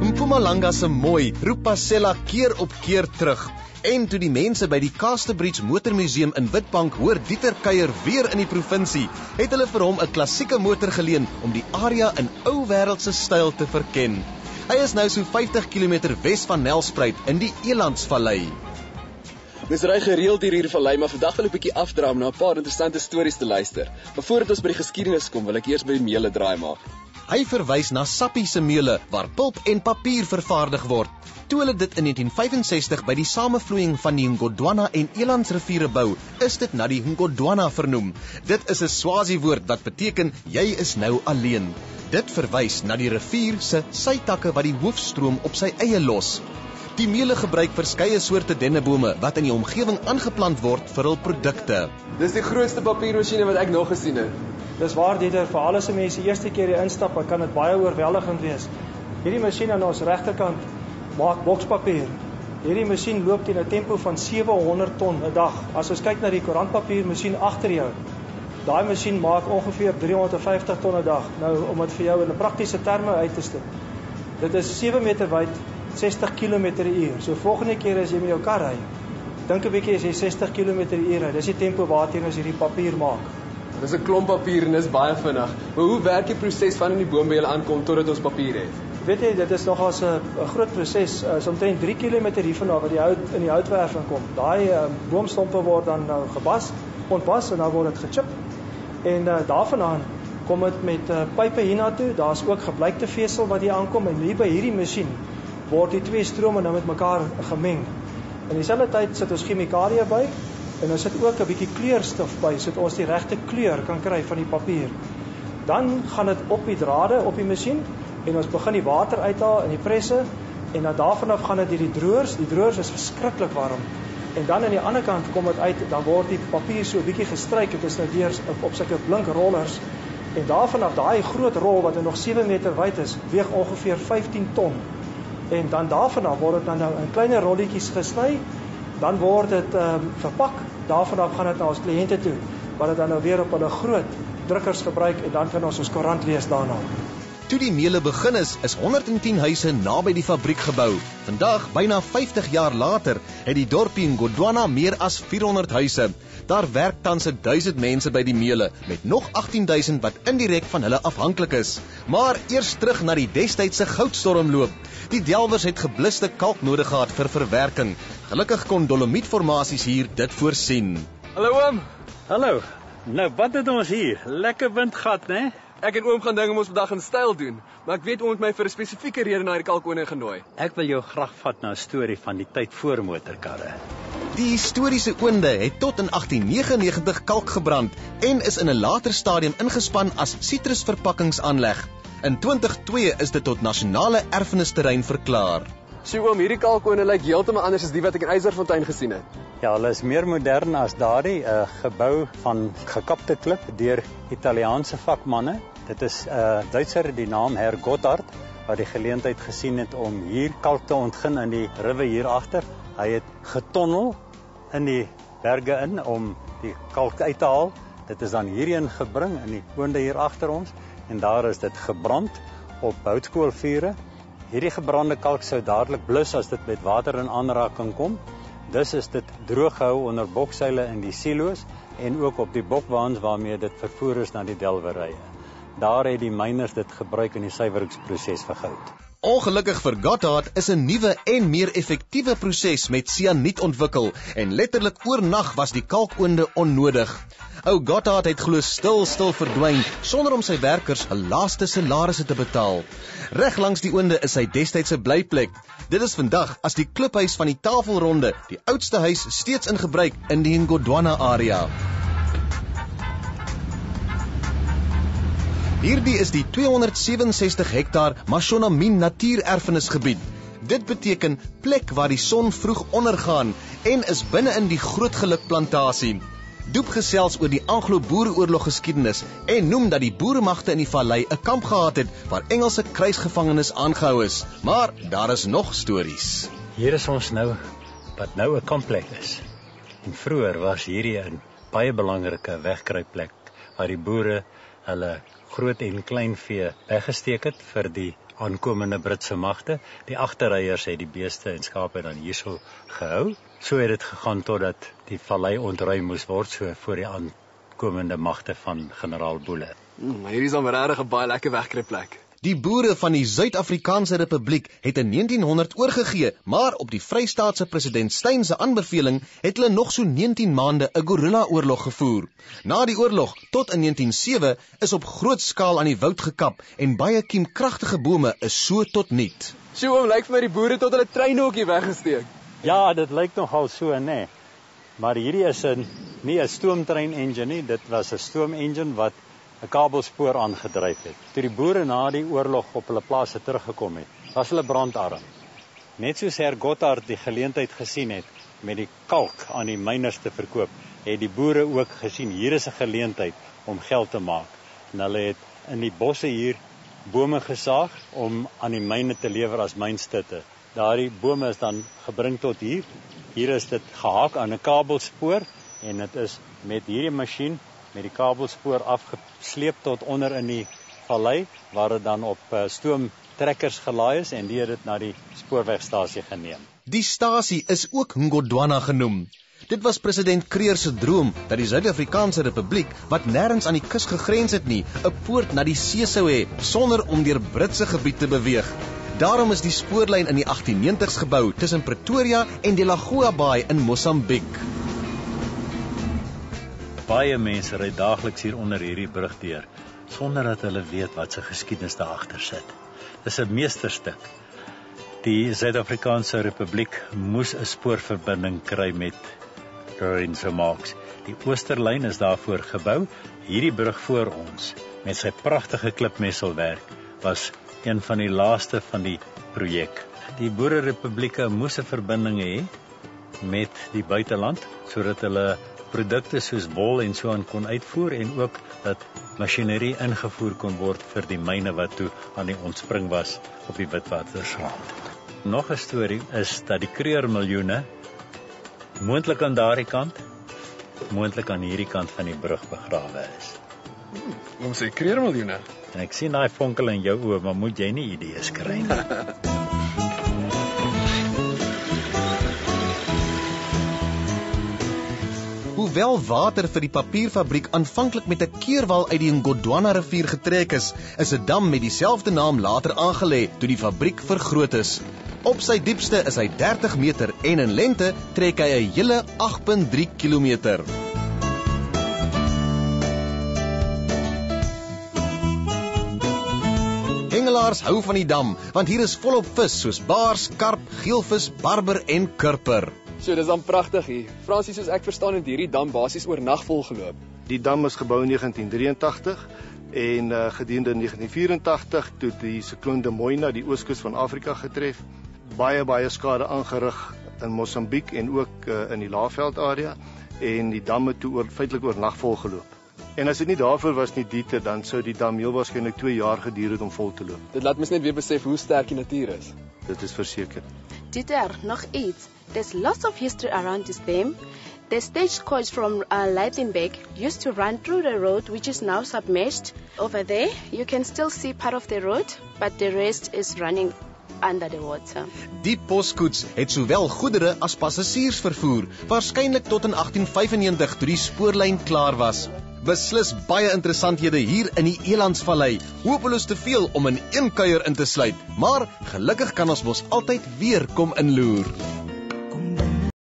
Mpumalanga se mooi roep Pasella keer op keer terug. En toe die mense by die Casterbridge Motormuseum in Witbank hoor Dieter kuier weer in die provinsie, het hulle vir hom 'n klassieke motor geleen om die area in ou wêreldse styl te verken. Hy is nou so 50 km wes van Nelspruit in die Elandsvallei. Dis ry gereeld hier vallei, maar vandag wil ek 'n bietjie afdraai om na 'n paar interessante stories te luister. Maar voordat ons by die geskiedenis kom, wil ek eers by die meule draai maak. Hy verwys na Sappi se meule waar pulp en papier vervaardig word. Toe hulle dit in 1965 by die samevloeiing van die Ngodwana en Elandsriviere bou, is dit na die Ngodwana vernoem. Dit is 'n Swazi woord wat beteken jy is nou alleen. Dit verwys na die rivier se sytakke wat die hoofstroom op sy eie los. Die meule gebruik verskeie soorte dennebome wat in die omgewing aangeplant word vir hul produkte. Dis die grootste papiermasjiene wat ek nog gesien het. Dis waar Dieter, vir al die mense eerste keer hier instap, kan dit baie oorweldigend wees. Hierdie masjien aan ons regterkant maak bokspapier. Hierdie masjien loop teen 'n tempo van 700 ton 'n dag. As ons kyk na die koerantpapiermasjien agter jou, daai masjien maak ongeveer 350 ton 'n dag. Nou om dit vir jou in 'n praktiese terme uit te stip. Dit is 7 meter wyd, 60 km/h. So volgende keer as jy met jou kar ry, dink 'n bietjie as jy 60 km/h ry. Dis die tempo waarteen ons hierdie papier maak. Dis 'n klomp papier en dis baie vinnig. Maar hoe werk die proses van in die boom by julle aankom totdat ons papier het? Weet jy, dit is nogals 'n groot proses, omtrent 3 km hiervan af wat die hout in die houtwerf inkom. Daai boomstompe word dan nou ontwas en dan word dit gechip. En daarvandaan kom dit met pype hiernatoe. Daar's ook gebleikte vesel wat hier aankom en hier by hierdie masjien word die twee strome nou met mekaar gemeng. In dieselfde tyd sit ons chemikalieë by en ons sit ook 'n bietjie kleurstof by sodat ons die regte kleur kan kry van die papier. Dan gaan dit op die drade op die masjien en ons begin die water uithaal in die presse en dan daarvan af gaan dit deur die droërs. Die droërs is verskriklik warm. En dan aan die ander kant kom dit uit, dan word die papier so 'n bietjie gestryk, dit is nou deur op sulke blink rollers. En daarvan af daai groot rol wat nog 7 meter wyd is, weeg ongeveer 15 ton. En dan daarvan af word dit dan nou in kleiner rolletjies gesny, dan word dit verpak. Daarvan af gaan dit na ons kliënte toe, wat dit dan nou weer op hulle groot drukkers gebruik en dan kan ons koerant lees daarna. Toe die meule begin is 110 huise naby die fabriek gebou. Vandag, byna 50 jaar later, het die dorpie Ngodwana meer as 400 huise. Daar werk tans 1000 mense by die meule, met nog 18.000 wat indirek van hulle afhanklik is. Maar eers terug na die destydse goudstormloop. Die delwers het gebluste kalk nodig gehad vir verwerking. Gelukkig kon dolomietformasies hier dit voorsien. Hallo oom. Hallo. Nou, wat het ons hier? Lekker windgat, né? Ek en oom gaan ding om ons vandag in styl doen, maar ek weet oom het my vir 'n spesifieke rede na die kalkoene genooi. Ek wil jou graag vat na 'n storie van die tyd voor motorkarre. Die historiese oonde het tot in 1899 kalk gebrand en is in 'n later stadium ingespan as sitrusverpakkingsaanleg. In 2002 is dit tot nasionale erfenisterrein verklaar. Sjoe oom, hierdie kalkoene lyk heeltemal anders as die wat ek in Eiserfontein gesien het. Ja, hulle is meer modern as daardie gebou van gekapte klip deur Italiaanse vakmanne. Dit is Duitser, die naam Herr Gotthard, wat die geleentheid gesien het om hier kalk te ontgin in die rivier hier agter. Hy het getonnel in die berge in om die kalk uit te haal. Dit is dan hierheen gebring in die oonde hier agter ons en daar is dit gebrand op houtskoolvure. Hierdie gebrande kalk sou dadelik blus as dit met water in aanraking kom. Dus is dit droog gehou onder bokseile in die silo's en ook op die bokwaans waarmee dit vervoer is na die delwerye. Daar het die myners dit gebruik in die suiweringsproses vir goud. Ongelukkig vir Gotthard is 'n nuwe en meer effektiewe proses met sianiet ontwikkel en letterlik oornag was die kalkoonde onnodig. Ou Gotthard het glo stil verdwyn sonder om sy werkers hul laaste salarisse te betaal. Reg langs die oonde is sy destydse blyplek. Dit is vandag as die kliphuis van die Tafelronde, die oudste huis steeds in gebruik in die Ngodwana area. Hierdie is die 267 hektaar Mashonamin natuurerfenisgebied. Dit beteken plek waar die son vroeg ondergaan en is binne in die Groot Geluk plantasie. Doep gesels oor die Anglo-Boereoorlog geskiedenis en noem dat die boeremagte in die vallei 'n kamp gehad het waar Engelse krygsgevangenes aangehou is. Maar daar is nog stories. Hier is ons nou, wat nou 'n kampplek is. En vroeër was hierdie 'n baie belangrike wegkruipplek waar die boere hulle groot en klein vee weggesteek het vir die aankomende Britse magte. Die agterryers het die beeste en skape dan hierso gehou. So het dit gegaan totdat die vallei ontruim moes word, so voor die aankomende magte van generaal Boele. Hier is dan regtig 'n baie lekker wegkruipplek. Die boere van die Suid-Afrikaanse Republiek het in 1900 oorgegee, maar op die Vrystaatse president Steyn se aanbeveling het hulle nog so 19 maande 'n gorilla-oorlog gevoer. Na die oorlog, tot in 1907, is op groot skaal aan die woud gekap en baie kiemkragtige bome is so tot niet. Oom, lyk vir my die boere tot hulle treinhokkie weggesteek. Ja, dit lyk nogal so, nee. Maar hierdie is nie 'n stoomtrein engine nie, dit was 'n stoom engine wat 'n kabelspoor aangedryf het. Toe die boere na die oorlog op hulle plase teruggekom het, was hulle brandarm. Net soos Herr Gotthard die geleentheid gesien het met die kalk aan die myners te verkoop, het die boere ook gesien, hier is 'n geleentheid om geld te maak. En hulle het in die bosse hier bome gesaag om aan die myne te lewer as mynstutte. Daardie bome is dan gebring tot hier. Hier is dit gehaak aan 'n kabelspoor en dit is met hierdie masjien met die kabelspoor afgesleep tot onder in die vallei, waar dit dan op stoomtrekkers gelaai is en die het dit na die spoorwegstasie geneem. Die stasie is ook Ngodwana genoem. Dit was president Kruger se droom dat die Suid-Afrikaanse Republiek, wat nêrens aan die kus gegrens het nie, 'n poort na die see sou hê sonder om deur Britse gebied te beweeg. Daarom is die spoorlyn in die 1890s gebou tussen Pretoria en Delagoa Bay in Mosambiek. Baie mense ry daagliks hier onder hierdie brug deur, sonder dat hulle weet wat se geskiedenis daar agter sit. Dis 'n meesterstuk. Die Suid-Afrikaanse Republiek moes 'n spoorverbinding kry met Lorenzo Marx. Die Oosterlyn is daarvoor gebou. Hierdie brug voor ons, met sy pragtige klipmesselwerk, was een van die laaste van die projek. Die boererepublieke moes 'n verbinding hê met die buiteland, sodat hulle produkte soos wol en so aan kon uitvoer en ook dat masjinerie ingevoer kon word vir die myne wat toe aan die ontspring was op die Witwatersrand. Nog 'n storie is dat die Kruger miljoene moontlik aan daardie kant, moontlik aan hierdie kant van die brug begrawe is. Oom sê Kruger miljoene. En ek sien daai vonkel in jou oë, maar moet jy nie idees kry nie. Hoewel water vir die papierfabriek aanvanklik met 'n keerwal uit die Ngodwana rivier getrek is 'n dam met dieselfde naam later aangelê toe die fabriek vergroot is. Op sy diepste is hy 30 meter en in lengte trek hy 'n hele 8.3 kilometer. Hengelaars hou van die dam, want hier is volop vis soos baars, karp, geelvis, barber en kurper. So, dis dan pragtig hier. Fransie, soos ek verstaan het hierdie dam basies oornag vol geloop. Die dam is gebou in 1983 en gedurende 1984 toe die sikloon Demoina die ooskus van Afrika getref, baie skade aangerig in Mosambiek en ook in die Laagveld area en die dam het toe feitelik oornag vol geloop. En as dit nie daarvoor was nie Dieter, dan sou die dam heel waarskynlik 2 jaar geduur het om vol te loop. Dit laat mens net weer besef hoe sterk die natuur is. Dit is verseker. Dieter, nog iets. There's lots of history around this dam. The stagecoach from Leitenberg used to run through the road, which is now submerged. Over there, you can still see part of the road, but the rest is running under the water. Die poskoets het sowel goedere as passasiers vervoer, waarskynlik tot in 1895 toe die spoorlyn klaar was. Beslis baie interessanthede hier in die Elandsvallei. Hopeloos te veel om in een kuier in te sluit, maar gelukkig kan ons mos altyd weer kom inloer.